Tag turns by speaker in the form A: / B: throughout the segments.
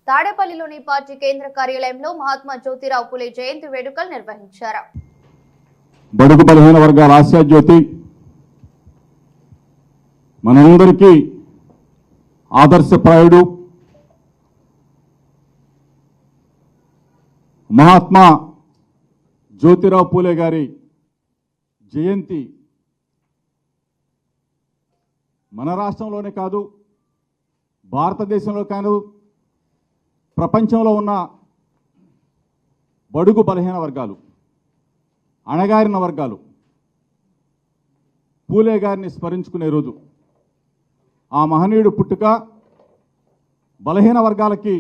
A: తాడేపల్లిలోని పార్టీ కేంద్ర కార్యాలయంలో మహాత్మా జ్యోతిరావు పూలే జయంతి వేడుకలు నిర్వహించారు.
B: బడుగు బలహీన వర్గాల ఆశాజ్యోతి మనందరికీ ఆదర్శప్రాయుడు మహాత్మా జ్యోతిరావు పూలే గారి జయంతి మన రాష్ట్రంలోనే కాదు, భారతదేశంలో కాదు, ప్రపంచంలో ఉన్న బడుగు బలహీన వర్గాలు, అణగారిన వర్గాలు పూలే గారిని స్మరించుకునే రోజు. ఆ మహనీయుడు పుట్టుక బలహీన వర్గాలకి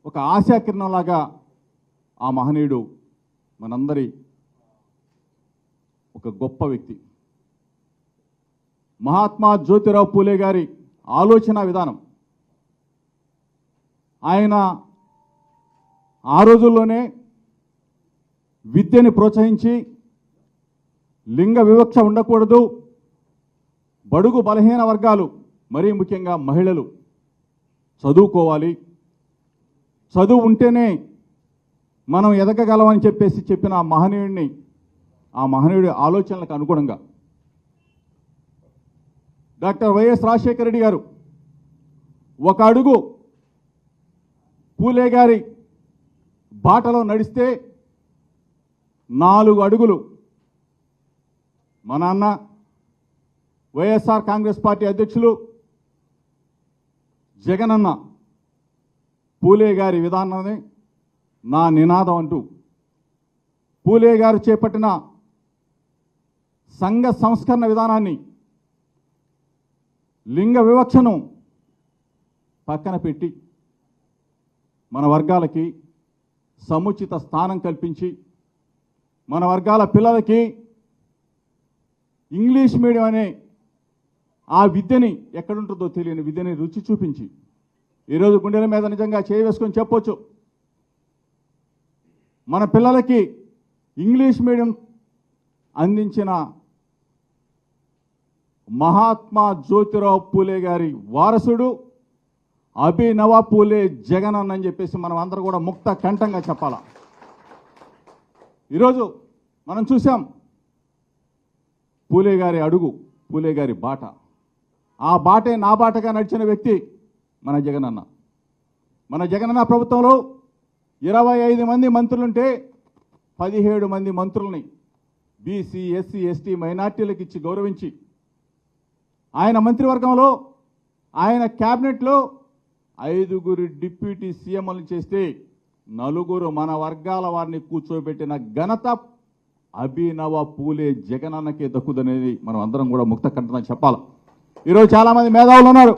B: ఒక ఆశాకిరణంలాగా ఆ మహనీయుడు మనందరి ఒక గొప్ప వ్యక్తి. మహాత్మా జ్యోతిరావు పూలే గారి ఆలోచన విధానం, ఆయన ఆ రోజుల్లోనే విద్యని ప్రోత్సహించి లింగ వివక్ష ఉండకూడదు, బడుగు బలహీన వర్గాలు మరీ ముఖ్యంగా మహిళలు చదువుకోవాలి, చదువు ఉంటేనే మనం ఎదగగలమని చెప్పిన ఆ మహనీయుడి ఆలోచనలకు అనుగుణంగా డాక్టర్ వైఎస్ రాజశేఖర రెడ్డి గారు ఒక అడుగు పూలే గారి బాటలో నడిస్తే 4 అడుగులు మా నాన్న వైఎస్ఆర్ కాంగ్రెస్ పార్టీ అధ్యక్షులు జగనన్న పూలే గారి విధానాన్ని నా నినాదం అంటూ పూలే గారు చేపట్టిన సంఘ సంస్కరణ విధానాన్ని, లింగ వివక్షను పక్కన పెట్టి మన వర్గాలకి సముచిత స్థానం కల్పించి మన వర్గాల పిల్లలకి ఇంగ్లీష్ మీడియం అనే ఆ విద్యని ఎక్కడుంటుందో తెలియని విద్యని రుచి చూపించి ఈరోజు గుండెల మీద నిజంగా చేయి వేసుకొని చెప్పొచ్చు, మన పిల్లలకి ఇంగ్లీష్ మీడియం అందించిన మహాత్మా జ్యోతిరావు పూలే గారి వారసుడు అభినవ పూలే జగనన్న అని చెప్పేసి మనం అందరూ కూడా ముక్త కంఠంగా చెప్పాలా. ఈరోజు మనం చూసాం పూలే గారి అడుగు, పూలే గారి బాట, ఆ బాటే నా బాటగా నడిచిన వ్యక్తి మన జగనన్న. మన జగనన్న ప్రభుత్వంలో 25 మంది మంత్రులుంటే 17 మంది మంత్రుల్ని బీసీ, ఎస్సీ, ఎస్టీ, మైనార్టీలకు ఇచ్చి గౌరవించి ఆయన మంత్రివర్గంలో, ఆయన క్యాబినెట్లో 5 డిప్యూటీ సీఎంలను చేస్తే 4 మన వర్గాల వారిని కూర్చోబెట్టిన ఘనత అభినవ పూలే జగనన్నకే దక్కుదనేది మనం అందరం కూడా ముక్త కంఠంగా చెప్పాలి. ఈరోజు చాలామంది మేధావులు ఉన్నారు,